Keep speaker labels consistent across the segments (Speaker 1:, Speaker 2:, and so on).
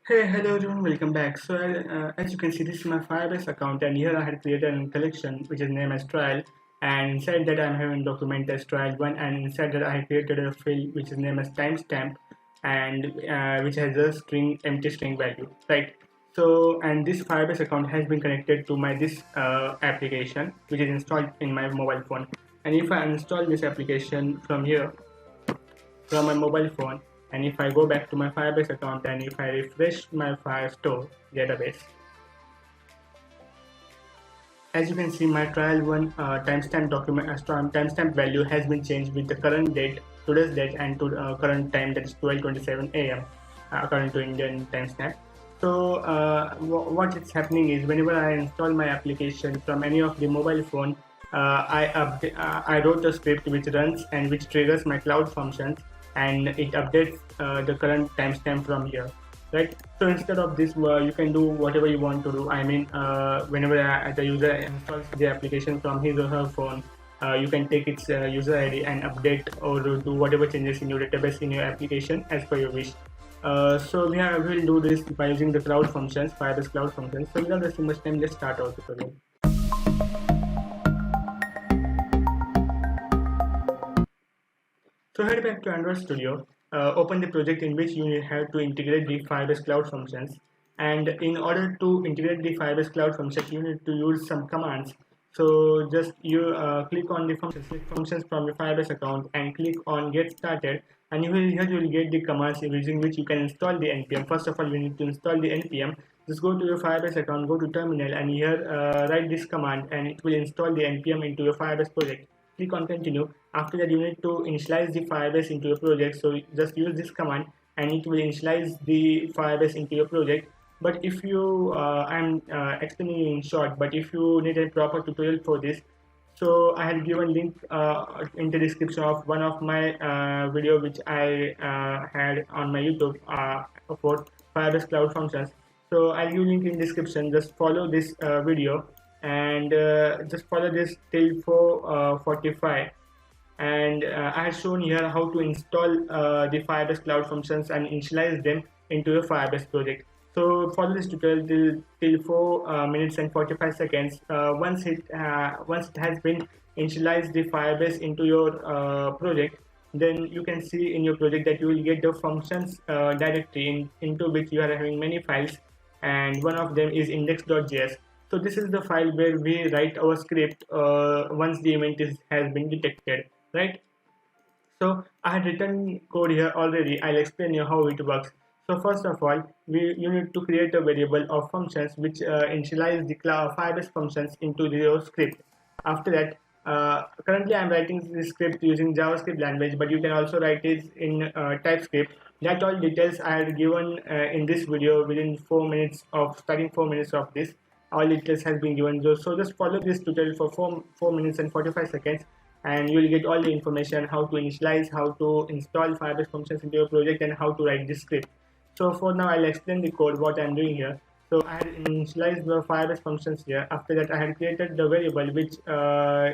Speaker 1: Hey, hello everyone, welcome back. As you can see, this is my Firebase account, and here I had created a collection which is named as trial. And inside that, I'm having document as trial one, and inside that, I have created a field which is named as timestamp, and which has a string empty string value, right? And this Firebase account has been connected to my this application which is installed in my mobile phone. And if I install this application from here, from my mobile phone, and if I go back to my Firebase account and if I refresh my Firestore database, as you can see, my trial one timestamp document timestamp value has been changed with the current date, today's date, and to current time, that is 12:27 a.m. According to Indian timestamp. What is happening is whenever I install my application from any of the mobile phone, I wrote a script which runs and which triggers my cloud functions, and it updates the current timestamp from here, right? So instead of this, you can do whatever you want to do. I mean, whenever the user installs the application from his or her phone, you can take its user ID and update or do whatever changes in your database in your application as per your wish. We'll do this by using the cloud functions, Firebase cloud functions. So without wasting much time, let's start our tutorial. So head back to Android Studio, open the project in which you have to integrate the Firebase Cloud Functions. And in order to integrate the Firebase Cloud Functions, you need to use some commands. So just you click on the functions from your Firebase account and click on Get Started. And here you will get the commands using which you can install the NPM. First of all, you need to install the NPM. Just go to your Firebase account, go to terminal, and here write this command, and it will install the NPM into your Firebase project. Click on continue. After that, you need to initialize the Firebase into your project. So just use this command and it will initialize the Firebase into your project. But if you I'm explaining in short, but if you need a proper tutorial for this, so I have given link in the description of one of my video which I had on my YouTube for Firebase Cloud Functions. So I'll give link in description. Just follow this video and just follow this till 4:45. And I have shown here how to install the Firebase Cloud Functions and initialize them into your Firebase project. So follow this tutorial till 4 minutes and 45 seconds. Once it has been initialized the Firebase into your project, then you can see in your project that you will get the functions directory into which you are having many files, and one of them is index.js. So this is the file where we write our script once the has been detected, right? So I had written code here already. I'll explain you how it works. So first of all, you need to create a variable of functions which initialize the Firebase functions into your script. After that, currently I'm writing this script using JavaScript language, but you can also write it in TypeScript. That all details I had given in this video within 4 minutes of starting 4 minutes of this. All details has been given. So just follow this tutorial for 4 minutes and 45 seconds, and you will get all the information how to initialize, how to install Firebase functions into your project, and how to write this script. So for now, I'll explain the code what I'm doing here. So I had initialized the Firebase functions here. After that, I had created the variable which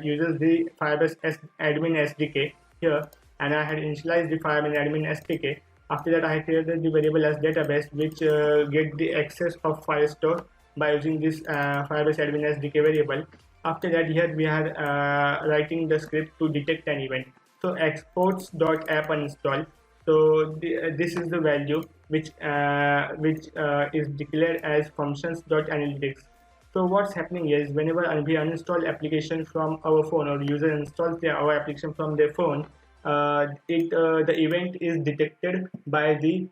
Speaker 1: uses the Firebase admin SDK here, and I had initialized the Firebase admin SDK. After that, I had created the variable as database which get the access of Firestore by using this Firebase admin SDK variable. After that, here we are writing the script to detect an event. So exports.app uninstall. So this is the value which is declared as functions.analytics. So what's happening is whenever we uninstall application from our phone, or user installs our application from their phone, the event is detected by the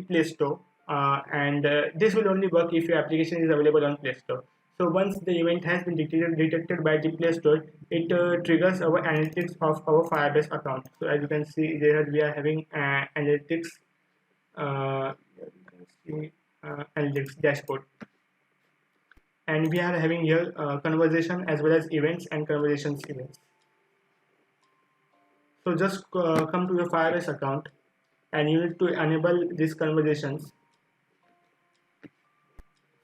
Speaker 1: Play Store, and this will only work if your application is available on Play Store. So once the event has been detected by the Play Store, it triggers our analytics of our Firebase account. So as you can see, there we are having analytics. You can see analytics dashboard, and we are having here conversation as well as events and conversations events. So just come to your Firebase account, and you need to enable these conversations.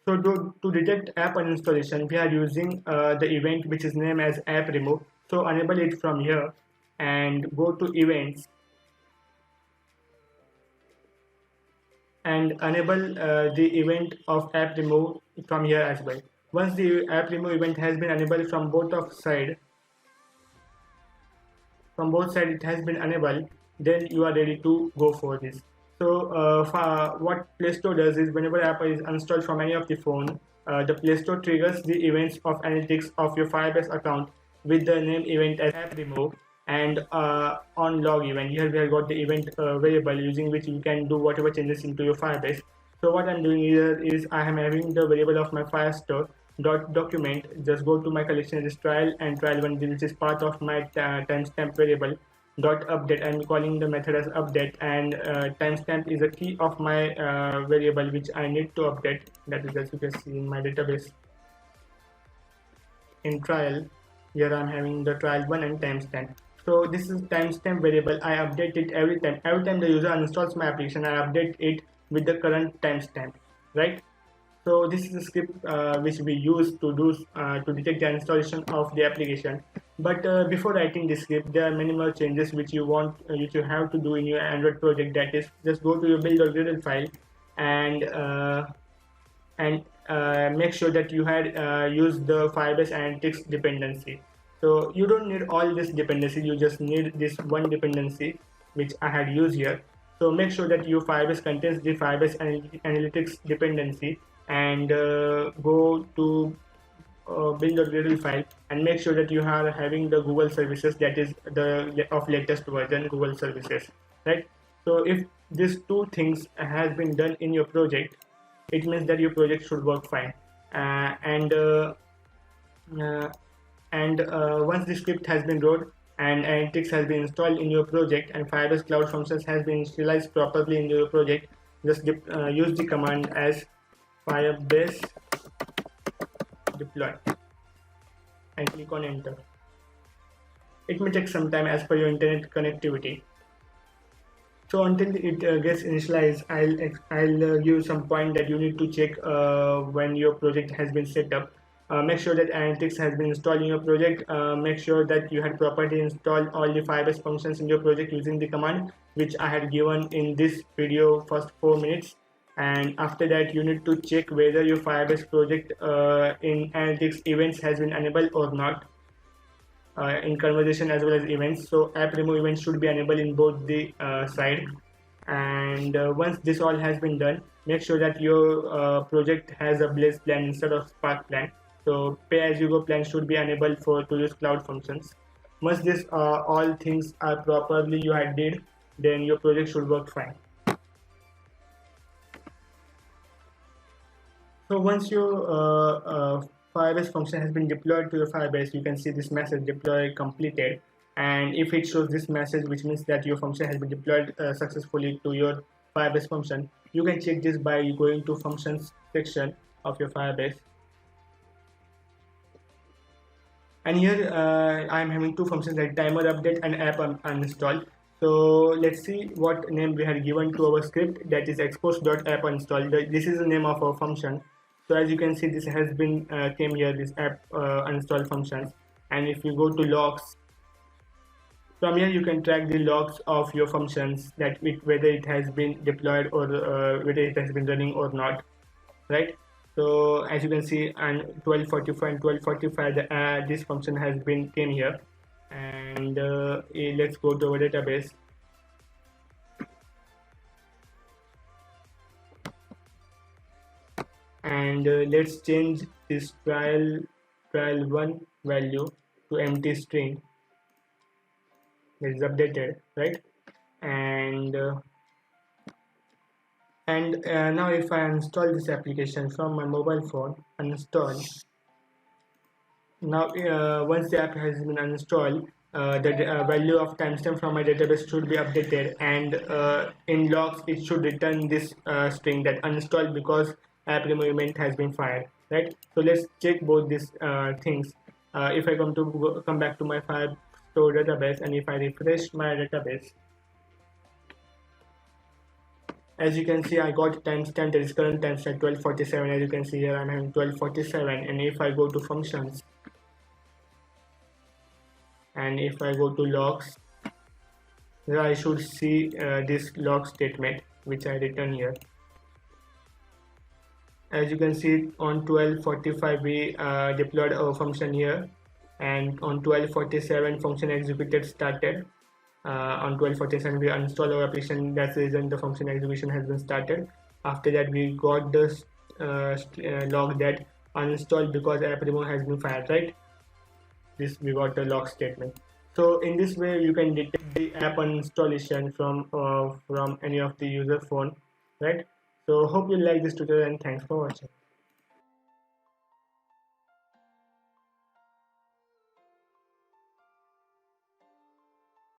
Speaker 1: So to detect app uninstallation, we are using the event which is named as app remove. So enable it from here and go to events. and enable the event of app remove from here as well. Once the app remove event has been enabled from both sides it has been enabled, then you are ready to go for this. So what Play Store does is whenever app is installed from any of the phone, the Play Store triggers the events of analytics of your Firebase account with the name event as app remove, and on log event here we have got the event variable using which you can do whatever changes into your Firebase. So what I'm doing here is I am having the variable of my Firestore dot document. Just go to my collection as trial and trial one, which is part of my timestamp variable dot update. I'm calling the method as update, and timestamp is a key of my variable which I need to update. That is, as you can see in my database in trial. Here I'm having the trial one and timestamp. So this is timestamp variable. I update it every time. Every time the user installs my application, I update it with the current timestamp, right? So this is a script which we use to detect the installation of the application. But before writing this script, there are many more changes which you have to do in your Android project. That is, just go to your build.gradle file and make sure that you had used the Firebase Analytics dependency. So you don't need all this dependency, you just need this one dependency which I had used here. So make sure that your Firebase contains the Firebase Analytics dependency, and go to build.gradle file and make sure that you are having the Google services, that is the of latest version Google services, right? So if these two things has been done in your project, it means that your project should work fine. Uh, and uh, uh, once the script has been wrote and analytics has been installed in your project and Firebase Cloud Functions has been initialized properly in your project, just use the command as Firebase deploy and click on enter. It may take some time as per your internet connectivity. So until it gets initialized, I'll give you some point that you need to check when your project has been set up. Make sure that analytics has been installed in your project. Make sure that you had properly installed all the Firebase functions in your project using the command which I had given in this video first 4 minutes. And after that, you need to check whether your Firebase project in analytics events has been enabled or not. In conversation as well as events. So app remove events should be enabled in both the side. And once this all has been done, make sure that your project has a Blaze plan instead of Spark plan. So pay as you go plan should be enabled for to use cloud functions. Once this all things are properly you had did, then your project should work fine. So once your Firebase function has been deployed to your Firebase, you can see this message deploy completed. And if it shows this message, which means that your function has been deployed successfully to your Firebase function, you can check this by going to functions section of your Firebase. And here I'm having two functions like timer update and app uninstall. So let's see what name we have given to our script, that is export.app uninstall. This is the name of our function. So as you can see, this has been came here, this app uninstall functions. And if you go to logs, from here you can track the logs of your functions, that whether it has been deployed or whether it has been running or not, right? So as you can see, and 1245 and 1245, this function has been came here. And let's go to our database. And let's change this trial1 value to empty string. That is updated, right? And now if I install this application from my mobile phone, uninstall. Now once the app has been uninstalled, the value of timestamp from my database should be updated, and in logs it should return this string that uninstalled because app removement has been fired, right? So let's check both these things. If I come back to my Firestore database, and if I refresh my database, as you can see, I got timestamp, that is current timestamp 1247. As you can see here, I'm having 1247. And if I go to functions, and if I go to logs, then I should see this log statement which I written here. As you can see, on 12:45 we deployed our function here, and on 12:47 function executed started. On 12:47 we uninstall our application. That's the reason the function execution has been started. After that we got this log that uninstalled because app remote has been fired, right? This we got the log statement. So in this way you can detect the app uninstallation from any of the user phone, right? So hope you like this tutorial and thanks for watching.